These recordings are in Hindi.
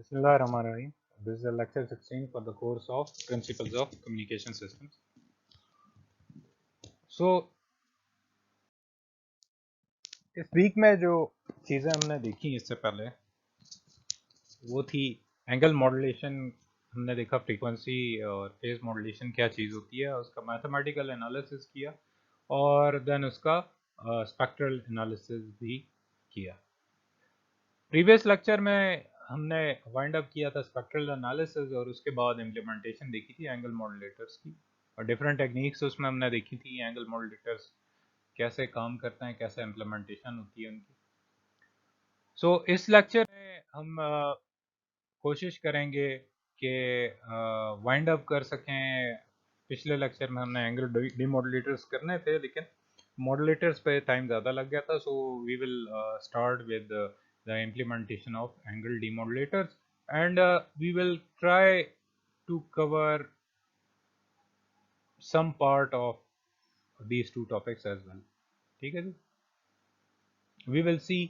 Bismillahirrahmanirrahim. This is a lecture 16 for the course of Principles of Communication Systems. So, इस वीक में जो चीज़ें हमने देखी इससे पहले वो थी एंगल मॉड्यूलेशन। हमने देखा फ्रीक्वेंसी और फेज मॉड्यूलेशन क्या चीज़ होती है, उसका मैथमेटिकल एनालिसिस किया और देन उसका स्पेक्ट्रल एनालिसिस भी किया। प्रीवियस लेक्चर में हमने वाइंड अप किया था स्पेक्ट्रल एनालिसिस और उसके बाद इम्प्लीमेंटेशन देखी थी एंगल मॉड्यूलेटर्स की और डिफरेंट टेक्निक्स उसमें हमने देखी थी। एंगल मॉड्यूलेटर्स कैसे काम करते हैं, कैसे इम्प्लीमेंटेशन होती है उनकी। सो इस लेक्चर में हम कोशिश करेंगे कि वाइंड अप कर सकें। पिछले लेक्चर में हमने एंगल डीमॉड्यूलेटर्स करने थे लेकिन मॉड्यूलेटर्स पे टाइम ज़्यादा लग गया था, so we will start with the implementation of angle demodulators and we will try to cover some part of these two topics as well. ठीक है जी, we will see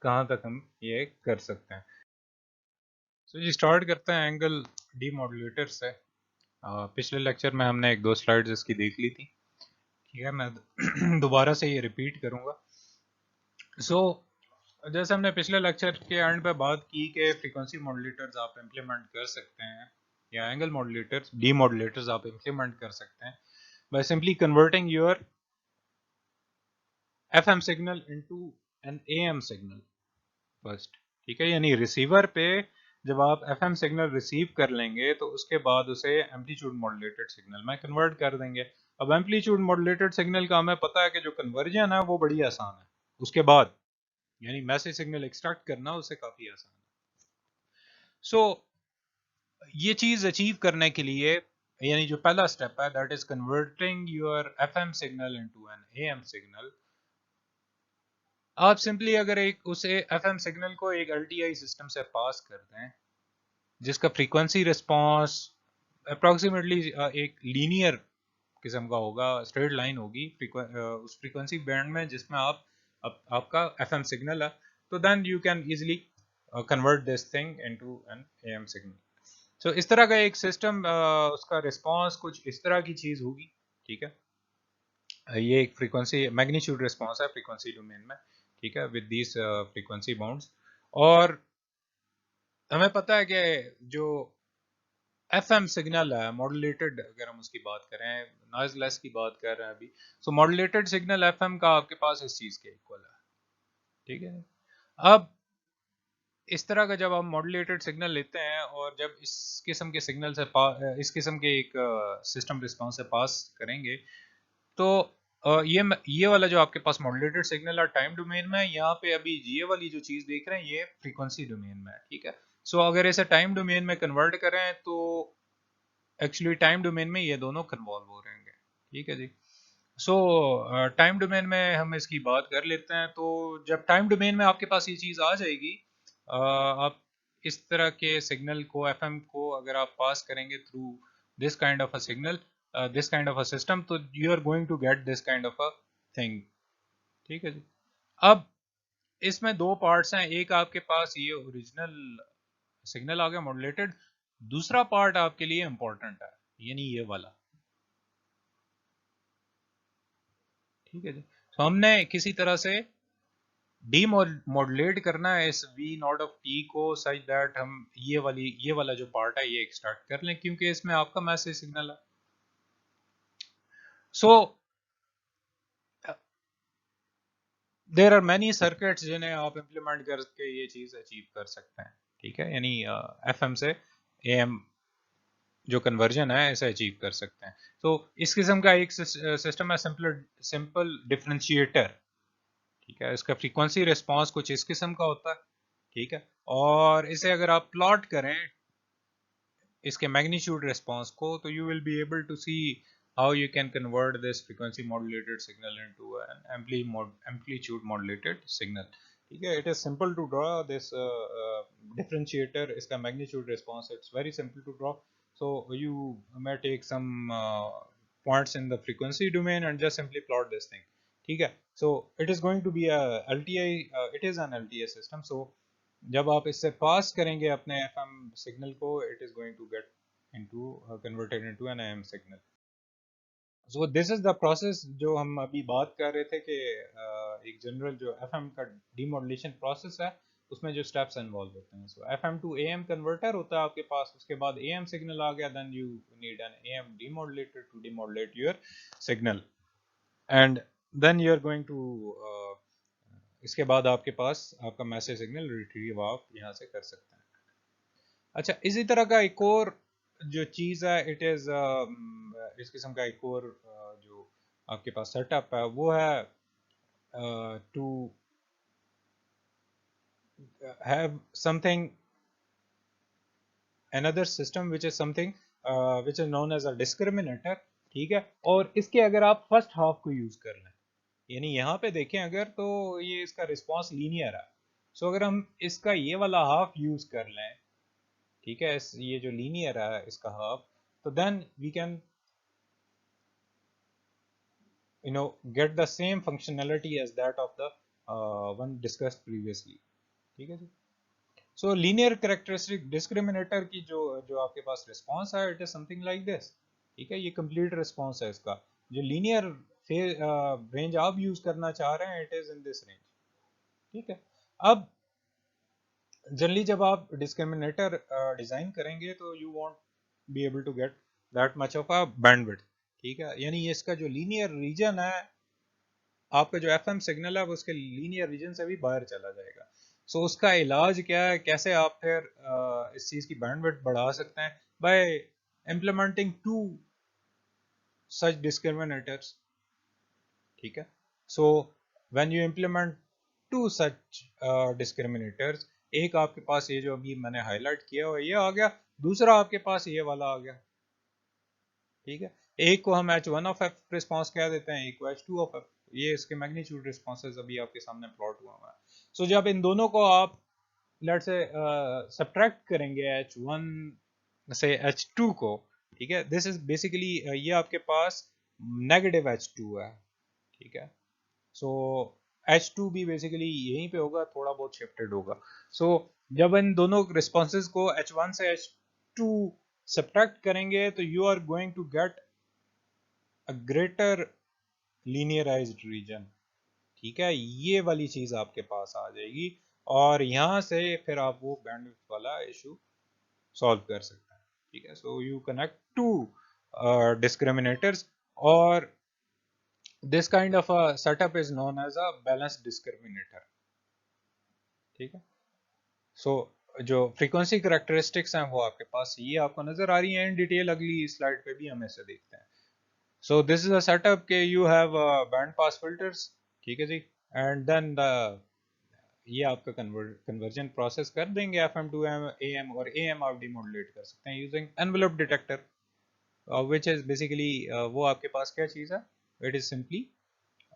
कहाँ तक हम ये कर सकते हैं। सो जी स्टार्ट करते हैं एंगल डीमॉड्यूलेटर से। पिछले लेक्चर में हमने एक दो स्लाइड्स इसकी देख ली थी, ठीक है, मैं दोबारा से ये रिपीट करूँगा। सो जैसे हमने पिछले लेक्चर के एंड पे बात की कि फ्रीक्वेंसी मॉड्यूलेटर्स आप इम्प्लीमेंट कर सकते हैं या एंगल मॉड्यूलेटर्स डीमॉड्यूलेटर्स आप इम्प्लीमेंट कर सकते हैं by simply converting your FM signal into an AM signal first. ठीक है, यानी रिसीवर पे जब आप एफएम सिग्नल रिसीव कर लेंगे तो उसके बाद उसे एम्पलीट्यूड मॉड्यूलेटेड सिग्नल में कन्वर्ट कर देंगे। अब एम्पलीट्यूड मॉड्यूलेटेड सिग्नल का हमें पता है कि जो कन्वर्जन है वो बड़ी आसान है, उसके बाद यानी मैसेज सिग्नल एक्सट्रैक्ट करना उससे काफी आसान है। सो ये चीज अचीव करने के लिए यानी जो पहला स्टेप है that is converting your FM signal into an AM signal. आप सिंपली अगर एक उसे एफएम सिग्नल को एक एलटीआई सिस्टम से पास कर दें जिसका फ्रीक्वेंसी रिस्पांस अप्रोक्सीमेटली एक लीनियर किस्म का होगा, स्ट्रेट लाइन होगी उस फ्रीक्वेंसी बैंड में जिसमें आपका एफएम सिग्नल है, तो then you can easily convert this thing into an AM signal. So इस तरह का एक सिस्टम, उसका रिस्पांस कुछ इस तरह की चीज होगी। ठीक है, ये एक फ्रीक्वेंसी मैग्नीट्यूड रिस्पांस है फ्रीक्वेंसी डोमेन में, ठीक है, विद दीस फ्रीक्वेंसी बाउंड्स। और हमें पता है कि जो एफएम सिग्नल है मॉड्यूलेटेड, अगर हम उसकी बात करें, नॉइज लेस की बात कर रहे हैं अभी, सो मॉड्यूलेटेड सिग्नल एफएम का आपके पास इस चीज के इक्वल है। ठीक है, अब इस तरह का जब हम मॉड्यूलेटेड सिग्नल लेते हैं और जब इस किस्म के सिग्नल से इस किस्म के एक सिस्टम रिस्पांस से पास करेंगे तो ये वाला जो आपके पास मॉड्यूलेटेड सिग्नल है टाइम डोमेन में, यहाँ पे अभी ये वाली जो चीज देख रहे हैं ये फ्रीक्वेंसी डोमेन में है। ठीक है, सो अगर इसे टाइम डोमेन में कन्वर्ट करें तो एक्चुअली टाइम डोमेन में ये दोनों कन्वॉल्व हो रहेंगे। ठीक है जी, सो टाइम डोमेन में हम इसकी बात कर लेते हैं। तो जब टाइम डोमेन में आपके पास ये चीज आ जाएगी, आप इस तरह के सिग्नल को एफएम को अगर आप पास करेंगे through this kind of a signal, this kind of a system, तो you are going to get this kind of a thing. ठीक है जी, अब इसमें दो पार्ट्स हैं, एक आपके पास ये ओरिजिनल सिग्नल आ गया मॉड्यूलेटेड, दूसरा पार्ट आपके लिए इंपॉर्टेंट है यानी ये वाला। ठीक है जी, तो हमने किसी तरह से डीमॉड्यूलेट करना है इस v नॉट ऑफ t को सच दैट हम ये वाला जो पार्ट है ये एक्सट्रैक्ट कर लें क्योंकि इसमें आपका मैसेज सिग्नल है। So there are many circuits जिन्हें आप इंप्लीमेंट करके ये चीज अचीव कर सकते हैं। ठीक है, यानी एफएम से एएम जो कन्वर्जन है इसे अचीव कर सकते हैं। तो इस किस्म का एक सिस्टम है सिंपल डिफरेंशिएटर। ठीक है, इसका फ्रीक्वेंसी रिस्पांस कुछ इस किस्म का होता है। ठीक है, और इसे अगर आप प्लॉट करें इसके मैग्नीट्यूड रिस्पांस को तो you will be able to see how you can convert this frequency modulated signal into an amplitude modulated signal. ठीक है, it is simple to draw this differentiator, इसका magnitude response, it's very simple to draw. So you may take some points in the frequency domain and just simply plot this thing. ठीक है, so it is going to be a LTI, it is an LTI system. So जब आप इससे पास करेंगे अपने एफएम सिग्नल को, it is going to get into converted into an AM signal. So this is the process जो हम अभी बात कर रहे थे कि एक जनरल जो एफएम का डीमॉड्यूलेशन प्रोसेस है उसमें जो स्टेप्स इन्वॉल्व होते हैं। सो एफएम टू एएम कन्वर्टर होता है आपके पास, उसके बाद एएम सिग्नल आ गया, then you need an AM demodulator to demodulate your signal, and then you are going to, इसके बाद आपके पास आपका मैसेज सिग्नल रिट्रीव आप यहाँ से कर सकते हैं। अच्छा, इसी तरह का एक और जो चीज़ है, इट इज़ इस किस्म का एक और जो आपके पास सेटअप है वो है to have something another system which is something which is known as a discriminator, ठीक है। और इसके अगर आप फर्स्ट हाफ को यूज कर लें, यानी यहाँ पे देखें अगर, तो ये इसका रिस्पांस लीनियर है। सो अगर हम इसका ये वाला हाफ यूज कर लें, ठीक है, ये जो लीनियर है इसका हाफ, तो then we can get the same functionality as that of the one discussed previously, ठीक है जी। सो लीनियर कैरेक्टरिस्टिक डिस्क्रिमिनेटर की जो जो आपके पास रिस्पांस है, it is something like this, ठीक है। ये कंप्लीट रिस्पांस है इसका। जो लीनियर रेंज आप यूज करना चाह रहे हैं, it is in this range, ठीक है। अब जनरली जब आप डिस्क्रिमिनेटर डिजाइन करेंगे तो you won't be able to get that much of a bandwidth, ठीक है। यानी इसका जो लीनियर रीजन है, आपका जो एफएम सिग्नल है वो उसके लीनियर रीजन से भी बाहर चला जाएगा। सो उसका इलाज क्या है, कैसे आप फिर इस चीज की बैंडविड्थ बढ़ा सकते हैं, by implementing two such discriminators, ठीक है। So when you implement two such discriminators, एक आपके पास ये जो अभी मैंने हाईलाइट किया हुआ ये आ गया, दूसरा आपके पास ये वाला आ गया, ठीक है। एक को हम H1 ऑफ एफ रिस्पॉन्स कह देते हैं, एक को H2 ऑफ एफ। ये इसके मैग्नीट्यूड रिस्पॉन्सेज अभी आपके सामने प्लॉट हुआ है। सो जब इन दोनों को आप लेट से सब्ट्रैक्ट करेंगे H1 से H2 को, ठीक है, दिस इज बेसिकली ये आपके पास नेगेटिव H2 है, ठीक है। सो H2 भी बेसिकली यहीं पे होगा, थोड़ा बहुत शिफ्टेड होगा। सो जब इन दोनों रिस्पॉन्सेज को H1 से H2 सब्ट्रैक्ट करेंगे तो you are going to get a greater linearized region, ठीक है। ये वाली चीज आपके पास आ जाएगी और यहां से फिर आप वो बैंडविड्थ वाला इशू सॉल्व कर सकते हैं, ठीक है। So you connect two discriminators, और this kind of a setup is known as a balanced discriminator, ठीक है। सो जो फ्रीक्वेंसी करेक्टरिस्टिक्स हैं वो आपके पास ये आपको नजर आ रही हैं इन डिटेल, अगली स्लाइड पे भी हम ऐसे देखते हैं। So this is a setup के you have band pass filters, ठीक है जी, एंड देन ये आपका कन्वर्जन प्रोसेस कर देंगे एफएम टू एएम, और एएम आप डिमॉड्यूलेट कर सकते हैं using envelope detector, which is basically वो आपके पास क्या चीज है, it is simply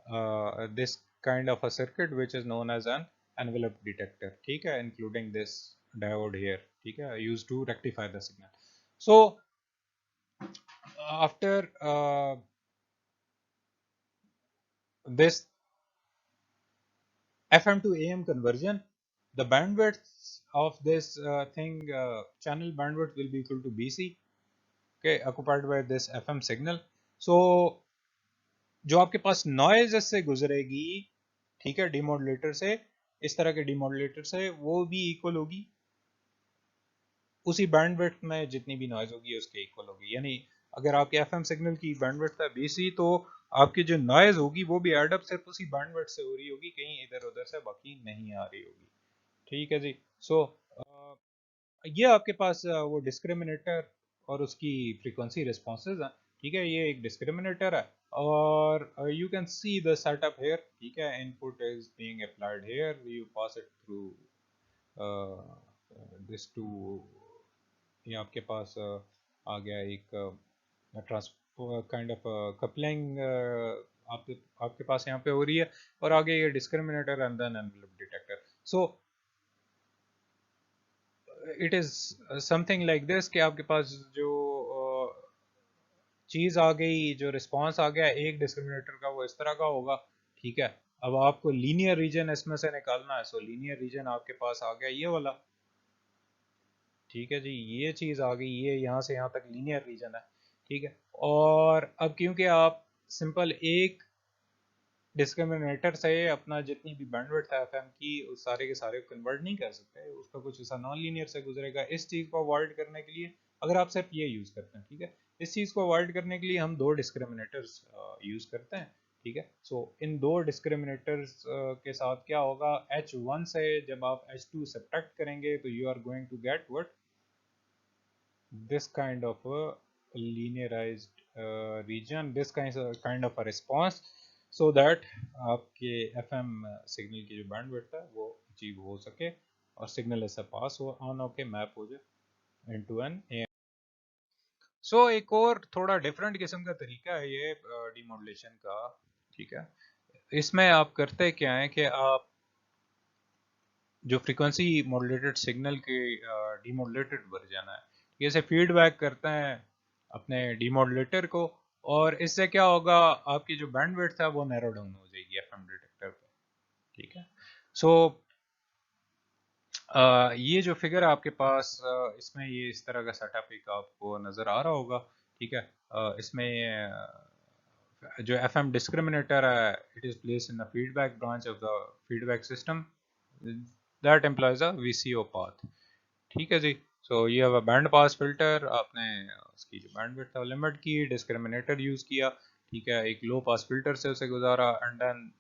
this kind of a circuit which is known as an envelope detector, ठीक है, including this diode here, ठीक है, used to rectify the signal. So after this FM to AM conversion, the bandwidth of this thing, channel bandwidth will be equal to BC, okay, occupied by this FM signal. So जो आपके पास नॉइज इससे गुजरेगी, ठीक है, डिमॉड्यूलेटर से, इस तरह के डिमॉड्यूलेटर से, वो भी इक्वल होगी उसी बैंडविड्थ में, जितनी भी नॉइज होगी उसके इक्वल होगी। यानी अगर आपके एफएम सिग्नल की बैंडविड्थ है BC, तो आपकी जो नॉइज होगी वो भी एड अप सिर्फ उसी बैंडविड्थ से हो रही होगी, कहीं इधर उधर से बाकी नहीं आ रही होगी, ठीक है जी। सो ये आपके पास वो डिस्क्रिमिनेटर और उसकी फ्रीक्वेंसी रिस्पॉन्सेज हैं, ठीक है। ये एक डिस्क्रिमिनेटर है, और you can see the setup here, ठीक है। Input is being applied here, you pass it through this two, ये आपके पास आ गया एक ट्रांस काइंड ऑफ कपलिंग आपके पास यहाँ पे हो रही है, और आगे ये discriminator and then envelope detector. So it is something like this कि आपके पास जो चीज आ गई, जो रिस्पांस आ गया एक डिस्क्रिमिनेटर का, वो इस तरह का होगा, ठीक है। अब आपको लीनियर रीजन इसमें से निकालना है, सो लीनियर रीजन आपके पास आ गया ये वाला, ठीक है जी, ये चीज़ आ गई, ये यहाँ से यहाँ तक लीनियर रीजन है, ठीक है। और अब क्योंकि आप सिंपल एक डिस्क्रिमिनेटर से अपना जितनी भी बैंडविड्थ है एफएम की उस सारे के सारे को कन्वर्ट नहीं कर सकते, उसका कुछ ऐसा नॉन लीनियर से गुजरेगा। इस चीज़ को अवॉइड करने के लिए अगर आप सिर्फ ये यूज़ करते हैं, ठीक है, इस चीज़ को अवॉइड करने के लिए हम दो डिस्क्रिमिनेटर्स यूज़ करते हैं, ठीक है। सो इन दो डिस्क्रिमिनेटर्स के साथ क्या होगा, H1 से जब आप H2 सब्ट्रैक्ट करेंगे तो you are going to get what, this kind of a linearized region, this kind of a response, so that आपके FM सिग्नल की जो बैंडविड्थ है वो अचीव हो सके और सिग्नल ऐसा पास हो ऑन होके मैप हो जाए इनटू एन ए। सो एक और थोड़ा डिफरेंट किस्म का तरीका है ये डीमॉड्यूलेशन का, ठीक है। इसमें आप करते क्या है कि आप जो फ्रीक्वेंसी मॉड्यूलेटेड सिग्नल के डीमॉड्यूलेटेड वर्जन है, जैसे फीडबैक करते हैं अपने डीमॉड्यूलेटर को, और इससे क्या होगा, आपकी जो बैंडविड्थ है वो नैरो डाउन हो जाएगी एफएम डिटेक्टर पे, ठीक है। सो ये जो फिगर आपके पास इसमें ये इस तरह का सेटअप एक आपको नज़र आ रहा होगा, ठीक है। इसमें जो एफएम डिस्क्रिमिनेटर है, it is placed in the feedback branch of the feedback system that employees a VCO path, ठीक है जी। सो ये है बैंड पास फिल्टर, आपने उसकी जो बैंडविड्थ है लिमिट की, डिस्क्रिमिनेटर यूज़ किया, ठीक है, एक लो पास फिल्टर से उसे गुजारा, and then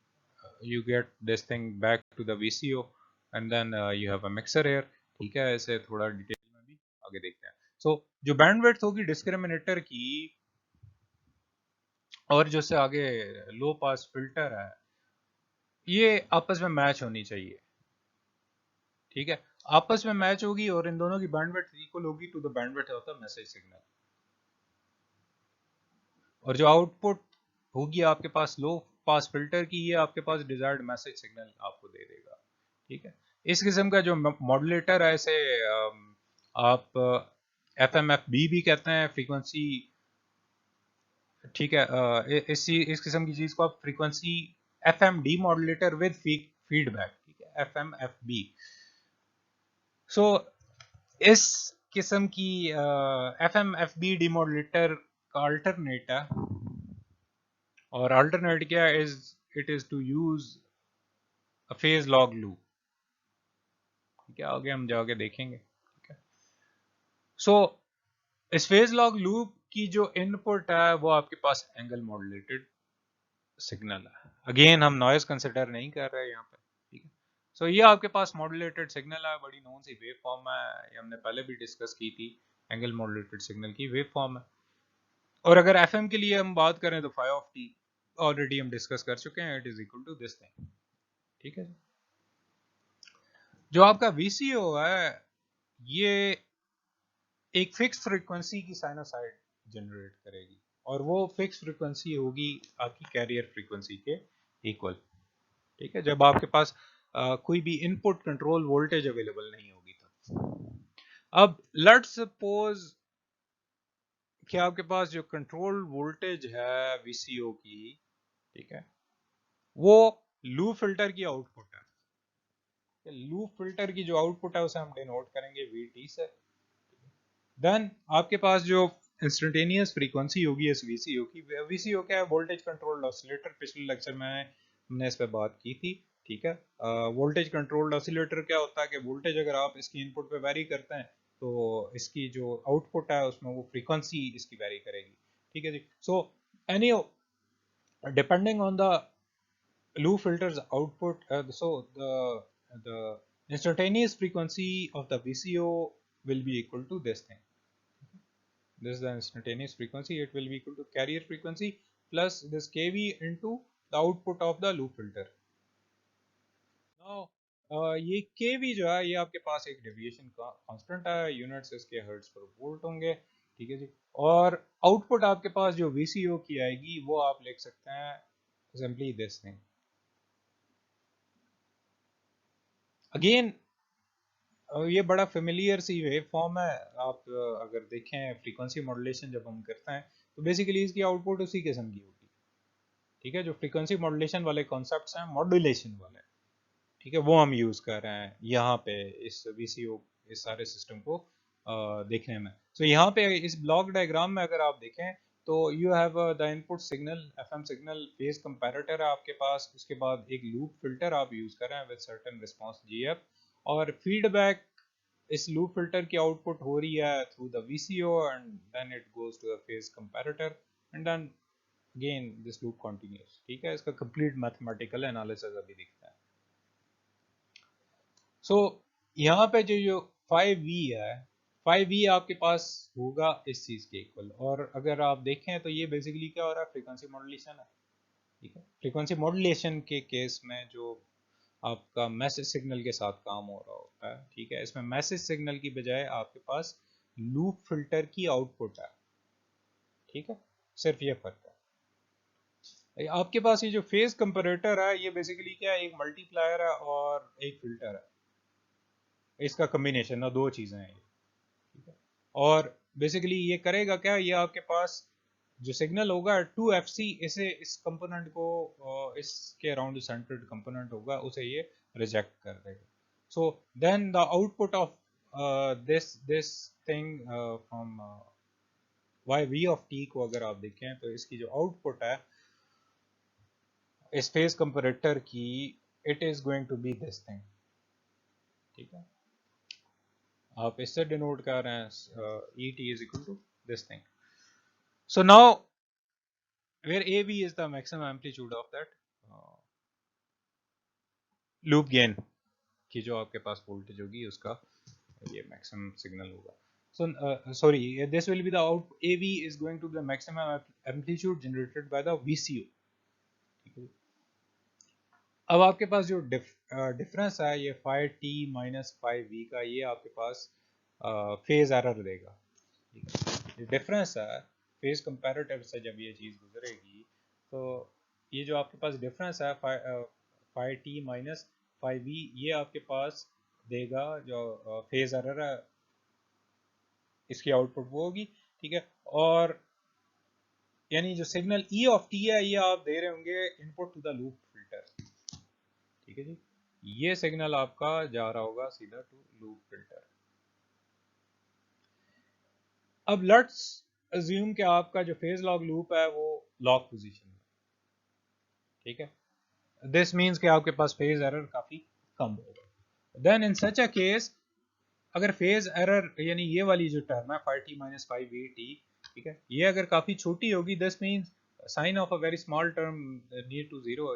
you get this thing back to the VCO, and then you have a mixer here, ठीक है। ऐसे थोड़ा डिटेल में भी आगे देखते हैं। सो जो बैंडविड्थ होगी डिस्क्रिमिनेटर की और जो से आगे लो पास फिल्टर है, ये आपस में मैच होनी चाहिए, ठीक है। आपस में मैच होगी और इन दोनों की बैंडविड्थ इक्वल होगी to the bandwidth of the message signal, और जो आउटपुट होगी आपके पास लो पास फिल्टर की, ये आपके पास डिजायर्ड मैसेज सिग्नल आपको दे देगा, ठीक है। इस किस्म का जो मॉड्यूलेटर है इसे आप FMFB भी कहते हैं, फ्रीक्वेंसी, ठीक है। इस किस्म की चीज को आप frequency FMD modulator with feedback, ठीक है, FMFB। सो इस किस्म की FMFB डीमॉड्यूलेटर का अल्टरनेट है, और अल्टरनेट क्या है, it is to use a phase lock loop, ठीक है, आगे हम जाके देखेंगे, ठीक है। सो इस फेज लॉग लूप की जो इनपुट है वो आपके पास एंगल मॉड्यूलेटेड सिग्नल है, अगेन हम नॉइज कंसिडर नहीं कर रहे यहाँ पे, ठीक है। सो ये आपके पास मॉड्यूलेटेड सिग्नल है, बड़ी नोन सी वेव फॉर्म है, ये हमने पहले भी डिस्कस की थी, एंगल मॉड्यूलेटेड सिग्नल की वेव फॉर्म है। और अगर एफएम के लिए हम बात करें तो फाई ऑफ टी ऑलरेडी हम डिस्कस कर चुके हैं, it is equal to this thing, ठीक है। जो आपका VCO है ये एक फिक्स फ्रीक्वेंसी की साइनोसाइड जनरेट करेगी, और वो फिक्स फ्रीक्वेंसी होगी आपकी कैरियर फ्रीक्वेंसी के इक्वल, ठीक है, जब आपके पास कोई भी इनपुट कंट्रोल वोल्टेज अवेलेबल नहीं होगी तब। अब लेट्स सपोज कि आपके पास जो कंट्रोल वोल्टेज है VCO की, ठीक है, वो लूप फिल्टर की आउटपुट है, लूप फिल्टर की जो आउटपुट है उसे हम डिनोट करेंगे VT से। देन आपके पास जो इंस्टेंटेनियस फ्रीक्वेंसी होगी इस VCO की, VCO क्या है, वोल्टेज कंट्रोल्ड ऑसिलेटर, पिछले लेक्चर में हमने इस पे बात की थी, ठीक है। वोल्टेज कंट्रोल्ड ऑसिलेटर क्या होता है कि वोल्टेज अगर आप इसकी इनपुट पे वेरी करते हैं तो इसकी जो आउटपुट है उसमें वो फ्रीक्वेंसी इसकी वेरी करेगी, ठीक है जी। So any depending on the loop filter's output, the instantaneous frequency of the VCO will be equal to this thing. This is the instantaneous frequency. It will be equal to carrier frequency plus this kV into the output of the loop filter. Now ये kV जो है ये आपके पास एक डेविएशन का कांस्टेंट है, यूनिट्स इसके हर्ट्ज पर वोल्ट होंगे, ठीक है जी। और आउटपुट आपके पास जो VCO की आएगी वो आप लिख सकते हैं सिंपली दिस थिंग। अगेन ये बड़ा फेमिलियर सी वेव फॉर्म है, आप अगर देखें फ्रीक्वेंसी मॉड्यूलेशन जब हम करते हैं तो बेसिकली इसकी आउटपुट उसी किस्म की होगी, ठीक है, जो फ्रीक्वेंसी मॉड्यूलेशन वाले कॉन्सेप्ट्स हैं, मॉड्यूलेशन वाले, ठीक है, वो हम यूज कर रहे हैं यहाँ पे इस VCO इस सारे सिस्टम को देखने में। सो यहाँ पे इस ब्लॉक डायग्राम में अगर आप देखें तो you have the input signal, FM signal, phase comparator है आपके पास, उसके बाद एक लूप फिल्टर आप यूज कर रहे हैं विद सर्टेन रिस्पांस GF, और फीडबैक इस लूप फिल्टर की आउटपुट हो रही है through the VCO and then it goes to the phase comparator and then again this loop continues. ठीक है, इसका कंप्लीट मैथमेटिकल एनालिसिस अभी दिखता है। सो यहाँ पे जो 5V है, 5V आपके पास होगा इस चीज के इक्वल, और अगर आप देखें तो ये बेसिकली क्या हो रहा है, फ्रीक्वेंसी मॉड्यूलेशन है। ठीक है, फ्रीक्वेंसी मॉड्यूलेशन के केस में जो आपका मैसेज सिग्नल के साथ काम हो रहा होता है, ठीक है, इसमें मैसेज सिग्नल की बजाय आपके पास लूप फिल्टर की आउटपुट है। ठीक है, सिर्फ ये फर्क है। आपके पास ये जो फेज कंपैरेटर है ये बेसिकली क्या है, एक मल्टीप्लायर है और एक फिल्टर है, इसका कॉम्बिनेशन ना, दो चीजें हैं ये। ठीक है, और बेसिकली ये करेगा क्या, ये आपके पास जो सिग्नल होगा 2FC, इसे इस कंपोनेंट को इसके अराउंड सेंटर्ड कंपोनेंट होगा उसे ये रिजेक्ट कर देगा। So then the output of this thing from YV of T को अगर आप देखें तो इसकी जो आउटपुट है इस फेज कंपैरेटर की, it is going to be this thing. ठीक है, आप इससे डिनोट कर रहे हैं ET is equal to this thing. So now where AV is the maximum amplitude of that loop gain की जो आपके पास वोल्टेज होगी उसका ये मैक्सिमम सिग्नल होगा। So sorry, this will be the out, AV is going to be the maximum amplitude generated by the VCO. अब आपके पास जो डिफरेंस है ये 5T माइनस 5V का, ये आपके पास फेज एरर देगा। ये डिफरेंस है फेज कंपैरेटर से, जब ये चीज़ गुजरेगी तो ये जो आपके पास डिफरेंस है 5T माइनस 5V, ये आपके पास देगा जो फेज एरर है, इसकी आउटपुट वो होगी। ठीक है, और यानी जो सिग्नल E ऑफ T है ये आप दे रहे होंगे input to the loop filter. ठीक है जी, ये सिग्नल आपका जा रहा होगा सीधा टू लूप फिल्टर। अब लेट्स अज्यूम कि आपका जो फेज लॉग लूप है वो लॉक पोजीशन में। ठीक है, दिस मींस कि आपके पास फेज एरर काफी कम होगा। Then in such a case अगर फेज एरर यानी ये वाली जो टर्म है 5T माइनस 5VT, ठीक है, ये अगर काफी छोटी होगी, this means sine of a very small term near to zero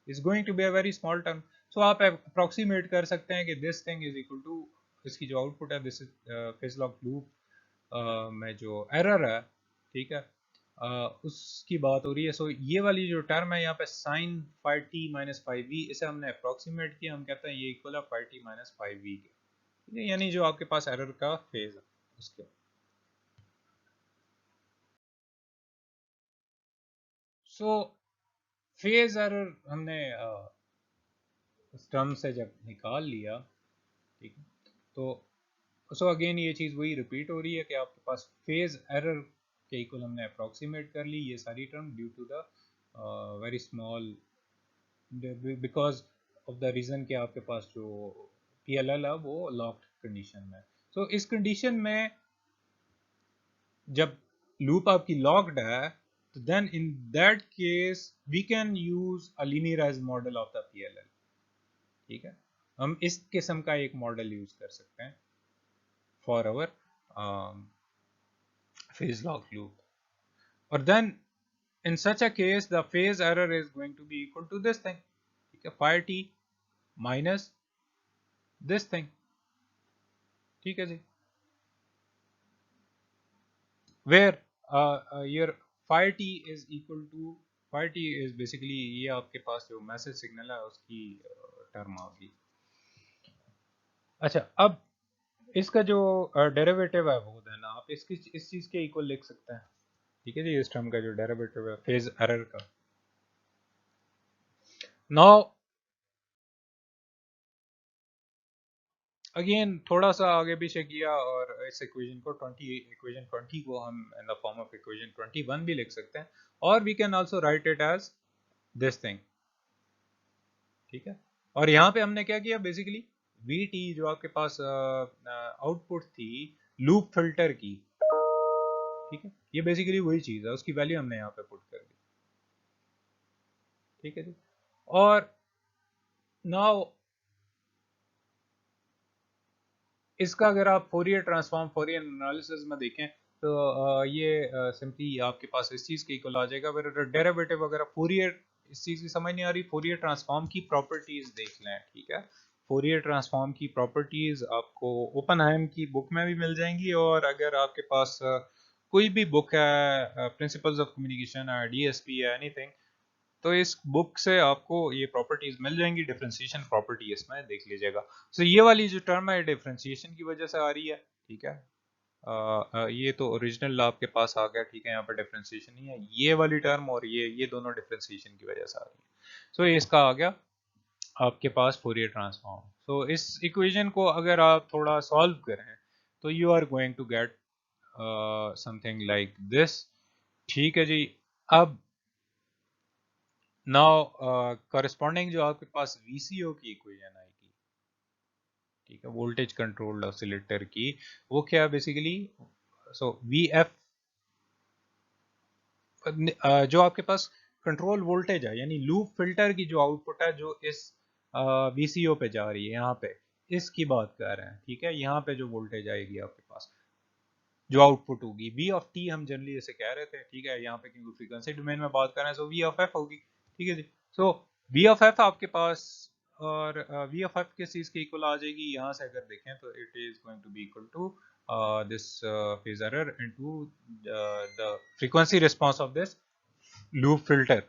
is going to be a very small term. So आप अप्रोक्सीमेट कर सकते हैं कि this thing is equal to, इसकी जो आउटपुट है this is phase lock loop में जो एरर है, ठीक है, उसकी बात हो रही है। सो ये वाली जो टर्म है यहाँ पे साइन 5T माइनस 5V, इसे हमने अप्रोक्सीमेट किया, हम कहते हैं ये इक्वल है 5T माइनस 5V के, ठीक है, यानी जो आपके पास एरर का फेज है उसके। सो फेज एरर हमने उस टर्म से जब निकाल लिया, ठीक है, तो सो अगेन ये चीज़ वही रिपीट हो रही है कि आपके पास फेज एरर के इक्वल हमने अप्रोक्सीमेट कर ली ये सारी term due to the very small, because of the reason कि आपके पास जो PLL है वो लॉक्ड कंडीशन में। सो इस कंडीशन में जब लूप आपकी लॉक्ड है तो then in that case we can use a linearized model of the PLL। ठीक है, हम इस किस्म का एक मॉडल यूज कर सकते हैं for our phase lock loop, और then in such a case the phase error is going to be equal to this thing, ठीक है, 5T minus this thing। ठीक है जी, where your 5T is equal to 5T is basically ये आपके पास जो मैसेज सिग्नल है उसकी टर्म आ गई। अच्छा, अब इसका जो डेरिवेटिव है वो देना आप इसकी इस चीज के इक्वल लिख सकते हैं। ठीक है जी, इस टर्म का जो डेरिवेटिव है फेज एरर का। नाउ अगेन थोड़ा सा आगे पीछे किया और इस इक्वेशन को 20 को हम in the form of equation 21 भी लिख सकते हैं, और we can also write it as this thing, ठीक है। और यहाँ पे हमने क्या किया बेसिकली, वी टी जो आपके पास आउटपुट थी लूप फिल्टर की, ठीक है, ये बेसिकली वही चीज है, उसकी वैल्यू हमने यहाँ पे पुट कर दी, ठीक है जी। और नाउ इसका अगर आप फोरियर ट्रांसफॉर्म, फोरियर एनालिसिस में देखें तो ये सिंपली आपके पास इस चीज के इक्वल आ जाएगा। अगर डेरिवेटिव वगैरह फोरियर, इस चीज की समझ नहीं आ रही, फोरियर ट्रांसफॉर्म की प्रॉपर्टीज देख लें, ठीक है। फोरियर ट्रांसफॉर्म की प्रॉपर्टीज आपको ओपनहाइम की बुक में भी मिल जाएंगी, और अगर आपके पास कोई भी बुक है, प्रिंसिपल्स ऑफ कम्युनिकेशन है, डीएसपी है, एनीथिंग, तो इस बुक से आपको ये प्रॉपर्टीज मिल जाएंगी, डिफरेंशिएशन प्रॉपर्टी इसमें देख लीजिएगा। सो ये वाली जो टर्म है डिफरेंशिएशन की वजह से आ रही है, ठीक है। ये तो ओरिजिनल आपके पास आ गया, ठीक है, यहाँ पर डिफरेंशिएशन नहीं है, ये वाली टर्म और ये दोनों डिफरेंशिएशन की वजह से आ रही है। सो इसका आ गया आपके पास फोरियर ट्रांसफॉर्म। सो इस इक्वेशन को अगर आप थोड़ा सॉल्व करें तो you are going to get something like this, ठीक है जी। अब नाउ करस्पॉन्डिंग जो आपके पास वीसीओ की इक्वेशन आएगी, ठीक है, वोल्टेज कंट्रोल्ड ऑसिलेटर की, वो क्या है बेसिकली, सो वी एफ जो आपके पास कंट्रोल वोल्टेज है, यानी लूप फिल्टर की जो आउटपुट है जो इस वीसीओ पे जा रही है, यहाँ पे इसकी बात कर रहे हैं, ठीक है। यहाँ पे जो वोल्टेज आएगी आपके पास, जो आउटपुट होगी वी ऑफ टी, हम जनरली ऐसे कह रहे थे, ठीक है, यहाँ पे क्योंकि फ्रीक्वेंसी डोमेन में बात कर रहे हैं, सो वी ऑफ एफ होगी, ठीक है जी। सो वी ऑफ एफ आपके पास, और वी ऑफ एफ किस चीज के इक्वल आ जाएगी, यहाँ से अगर देखें तो it is going to be equal to this phase error into the frequency response of this loop filter.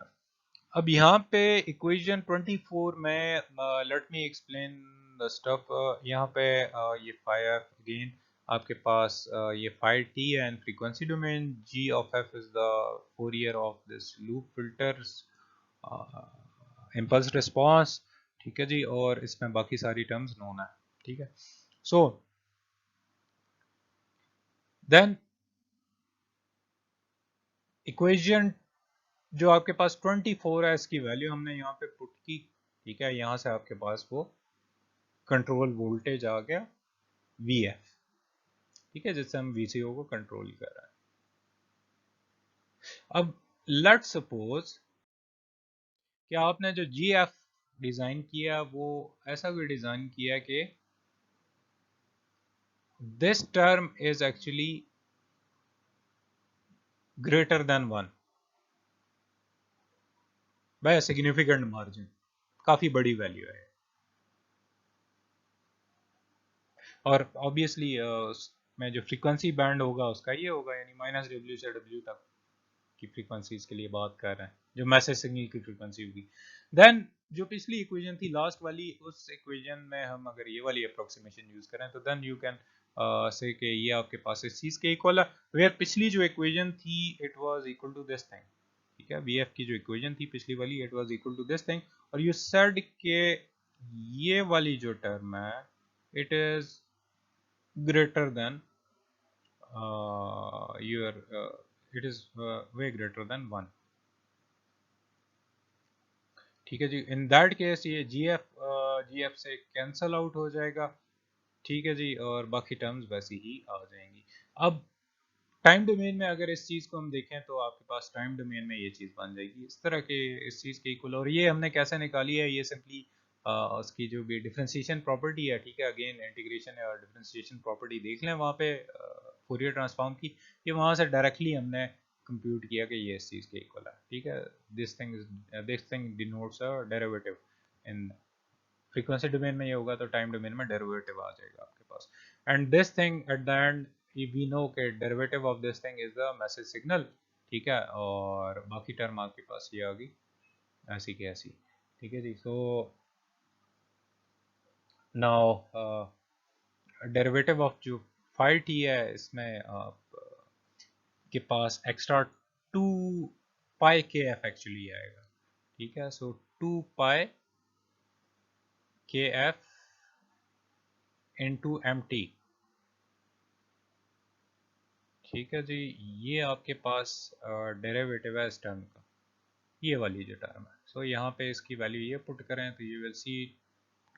अब यहाँ पे इक्वेशन 24 में let me explain the stuff, यहाँ पे ये फायर अगेन आपके पास ये फाइव टी है and frequency domain, G of F is the Fourier of this loop filter's impulse response, ठीक है जी, और इसमें बाकी सारी टर्म्स नोन है, ठीक है। सो देन इक्वेशन जो आपके पास 24 है, इसकी वैल्यू हमने यहाँ पे पुट की, ठीक है, यहाँ से आपके पास वो कंट्रोल वोल्टेज आ गया वी एफ, ठीक है, जिससे हम वीसीओ को कंट्रोल कर रहे हैं। अब लेट सपोज कि आपने जो जी एफ डिजाइन किया वो ऐसा कोई डिजाइन किया कि this term is actually greater than one by significant margin, काफी बड़ी वैल्यू है, और ऑब्वियसली में जो फ्रीक्वेंसी बैंड होगा उसका ये होगा, यानी माइनस डब्ल्यू से डब्ल्यू तक की फ्रीक्वेंसीज के लिए बात कर रहे हैं, जो मैसेज सिग्नल की फ्रीक्वेंसी होगी। देन जो पिछली इक्वेशन थी लास्ट वाली, उस इक्वेशन में हम अगर ये वाली अप्रोक्सीमेशन यूज करें तो देन यू कैन से कि ये आपके पास इस चीज के इक्वल है, वेयर पिछली जो इक्वेशन थी it was equal to this thing, ठीक है, वीएफ की जो इक्वेशन थी पिछली वाली it was equal to this thing, और यू सेड के ये वाली जो टर्म है it is greater than your it is way greater than 1, ठीक है जी। इन दैट केस ये जी एफ से कैंसल आउट हो जाएगा, ठीक है जी, और बाकी टर्म्स वैसी ही आ जाएंगी। अब टाइम डोमेन में अगर इस चीज को हम देखें तो आपके पास टाइम डोमेन में ये चीज बन जाएगी इस तरह के, इस चीज के इक्वल, और ये हमने कैसे निकाली है, ये सिंपली उसकी जो भी डिफरेंशिएशन प्रॉपर्टी है, ठीक है, अगेन इंटीग्रेशन और डिफरेंशिएशन प्रॉपर्टी देख लें वहाँ पे फोरियर ट्रांसफॉर्म की, ये वहाँ से डायरेक्टली हमने कंप्यूट किया कि ये इस चीज के इक्वल है, ठीक है। This thing denotes a derivative in frequency domain में, ये होगा तो टाइम डोमेन में डेरिवेटिव आ जाएगा आपके पास, and this thing at the end we know के derivative of this thing is the message signal, ठीक है, और बाकी टर्म आपके पास ये आ गई ऐसी की ऐसी, ठीक है जी। सो नाउ डेरिवेटिव ऑफ जो फाइव टी है इसमें आप के पास एक्स्ट्रा टू पाई के एफ एक्चुअली आएगा, ठीक है। सो टू पाई के एफ इंटू एम टी, ठीक है जी, ये आपके पास डेरिवेटिव है इस टर्म का, ये वाली जो टर्म है। सो यहाँ पे इसकी वैल्यू ये पुट करें तो you will see,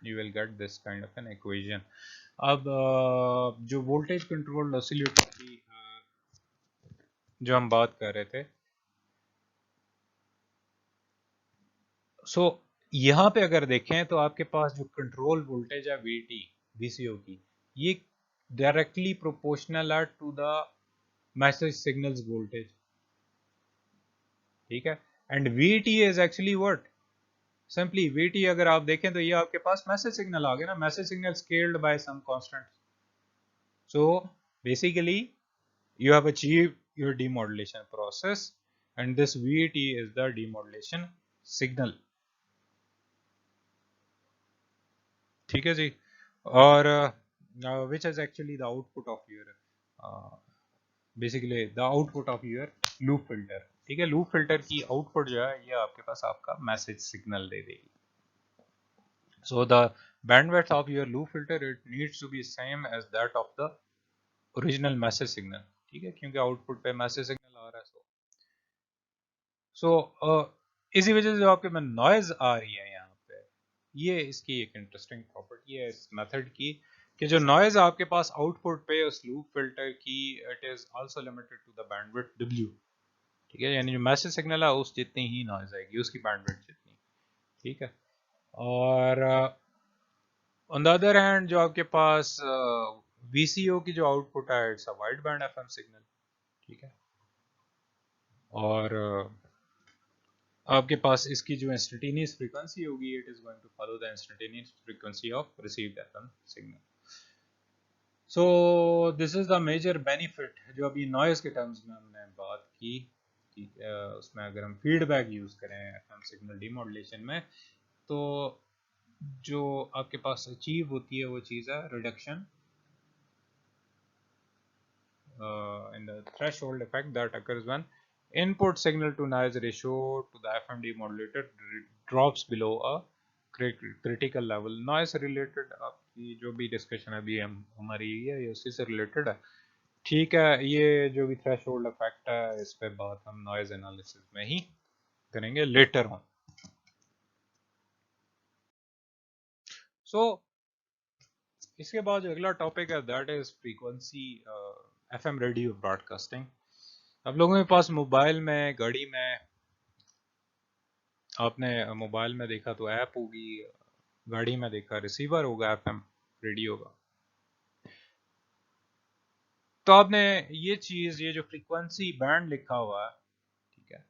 you will get this kind of an equation. अब जो वोल्टेज कंट्रोल्ड ऑसिलेटर की जो हम बात कर रहे थे, सो यहाँ पे अगर देखें तो आपके पास जो कंट्रोल वोल्टेज है वीटी वीसीओ की, ये डायरेक्टली प्रोपोर्शनल है to the message signals voltage, ठीक है। And VT is actually what, simply VT अगर आप देखें तो ये आपके पास मैसेज सिग्नल आ गया ना, message signal scaled by some constant. So basically you have achieved your demodulation process and this VT is the demodulation signal, ठीक है जी। और which is actually the output of your basically the output of your loop filter, ठीक है। लूप फिल्टर की आउटपुट जो है ये आपके पास आपका मैसेज सिग्नल दे देगी। so the bandwidth of your loop filter it needs to be same as that of the original message signal, ठीक है, क्योंकि आउटपुट पे मैसेज सिग्नल आ रहा है। इसी वजह से जो आपके में नॉइज आ रही है यहाँ पे, ये इसकी एक इंटरेस्टिंग प्रॉपर्टी है इस मेथड की, कि जो नॉइज आपके पास आउटपुट पे उस लूप फिल्टर की, it is also limited to the bandwidth W, ठीक है, यानी जो मैसेज सिग्नल है उस जितनी ही नॉइज आएगी उसकी बैंडविड्थ जितनी, ठीक है। और ऑन द अदर हैंड जो आपके पास वीसीओ की जो आउटपुट है it's a wide band FM signal, ठीक है। और आपके पास इसकी जो इंस्टेंटेनियस फ्रीक्वेंसी होगी it is going to follow the instantaneous frequency of received FM signal. So this is the major benefit जो अभी नॉइज के टर्म्स में हमने बात की कि उसमें अगर हम फीडबैक यूज करें एफएम सिग्नल डीमॉड्यूलेशन में, तो जो आपके पास अचीव होती है वो चीज़ है reduction in the threshold effect that occurs when input signal to noise ratio to the FM demodulator drops below a critical level। noise related आपकी जो भी डिस्कशन अभी हमारी है ये उसी से रिलेटेड है, ठीक है। ये जो भी थ्रेशोल्ड इफेक्ट है इस पे बात हम नॉइज एनालिसिस में ही करेंगे लेटर ऑन। सो इसके बाद जो अगला टॉपिक है that is frequency FM radio broadcasting. आप लोगों के पास मोबाइल में, घड़ी में, आपने मोबाइल में देखा तो ऐप होगी, गाड़ी में देखा रिसीवर होगा एफएम रेडियो का। तो आपने ये चीज, ये जो फ्रीक्वेंसी बैंड लिखा हुआ है, ठीक है,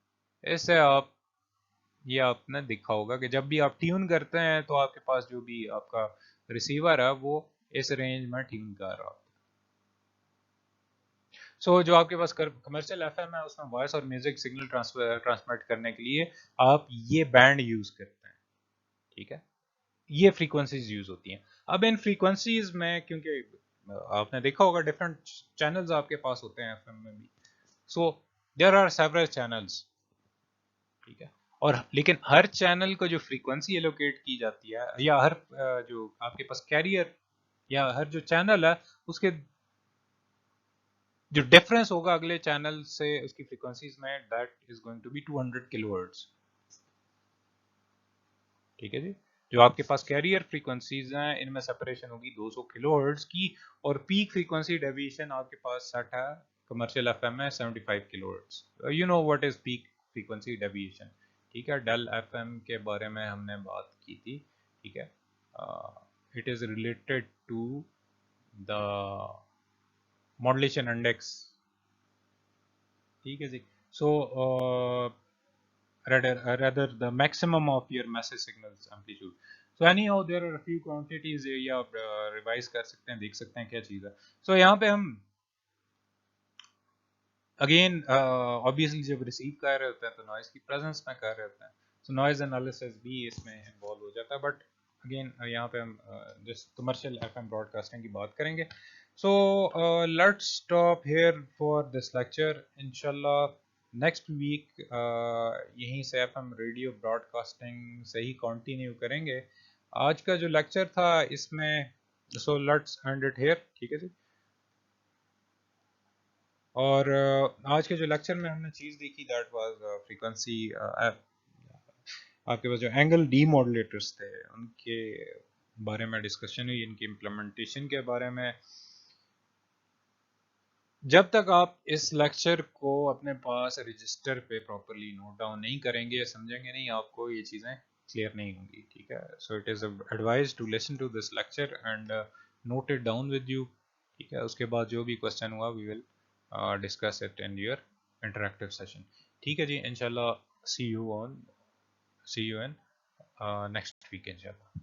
इससे आप, ये आपने देखा होगा कि जब भी आप ट्यून करते हैं तो आपके पास जो भी आपका रिसीवर है वो इस रेंज में ट्यून कर रहा है। सो जो आपके पास कमर्शियल एफएम है उसमें वॉइस और म्यूजिक सिग्नल ट्रांसमिट करने के लिए आप ये बैंड यूज करते हैं, ठीक है, ये फ्रीक्वेंसीज यूज होती हैं। अब इन फ्रीक्वेंसीज में क्योंकि आपने देखा होगा डिफरेंट चैनल्स आपके पास होते हैं एफएम में भी, so there are several channels, ठीक है। और लेकिन हर चैनल को जो फ्रीक्वेंसी एलोकेट की जाती है, या हर जो आपके पास कैरियर या हर जो चैनल है उसके जो डिफरेंस होगा अगले चैनल से उसकी फ्रीक्वेंसीज में, that is going to be 200 kilohertz, ठीक है जी। जो आपके पास कैरियर फ्रीक्वेंसीज हैं इनमें सेपरेशन होगी 200 किलोहर्ट्ज की, और पीक फ्रीक्वेंसी डेविएशन आपके पास सेट है कमर्शियल एफएम में 75 kilohertz. You know what is peak frequency deviation, ठीक है। डेल एफएम के बारे में हमने बात की थी, ठीक है। It is related to the modulation index, ठीक है जी। सो rather the maximum of your message signals amplitude। so anyhow there are a few quantities ये आप रिवाइज कर सकते हैं, देख सकते हैं क्या चीज़ है। so यहाँ पे हम अगेन ऑब्वियसली जब रिसीव कर रहे होते हैं तो नॉइज की प्रेजेंस में कर रहे होते हैं, so नॉइज एनालिसिस भी इसमें इन्वॉल्व हो जाता है। बट अगेन यहाँ पे हम जस्ट कमर्शियल एफएम ब्रॉडकास्टिंग की बात करेंगे। so let's stop here for this lecture। इंशाल्लाह नेक्स्ट वीक यहीं से एफएम रेडियो ब्रॉडकास्टिंग से ही कंटिन्यू करेंगे। आज का जो लेक्चर था इसमें, so let's end it here, ठीक है जी। और आज के जो लेक्चर में हमने चीज़ देखी दैट वाज फ्रीक्वेंसी आपके पास जो एंगल डीमॉडुलेटर्स थे उनके बारे में डिस्कशन हुई, इनकी इम्प्लीमेंटेशन के बारे में। जब तक आप इस लेक्चर को अपने पास रजिस्टर पे प्रॉपरली नोट डाउन नहीं करेंगे, समझेंगे नहीं, आपको ये चीज़ें क्लियर नहीं होंगी, ठीक है। So it is advise to listen to this lecture and note it down with you, ठीक है। उसके बाद जो भी क्वेश्चन हुआ we will discuss it in your interactive session, ठीक है जी। इंशाल्लाह see you in next week इंशाल्लाह।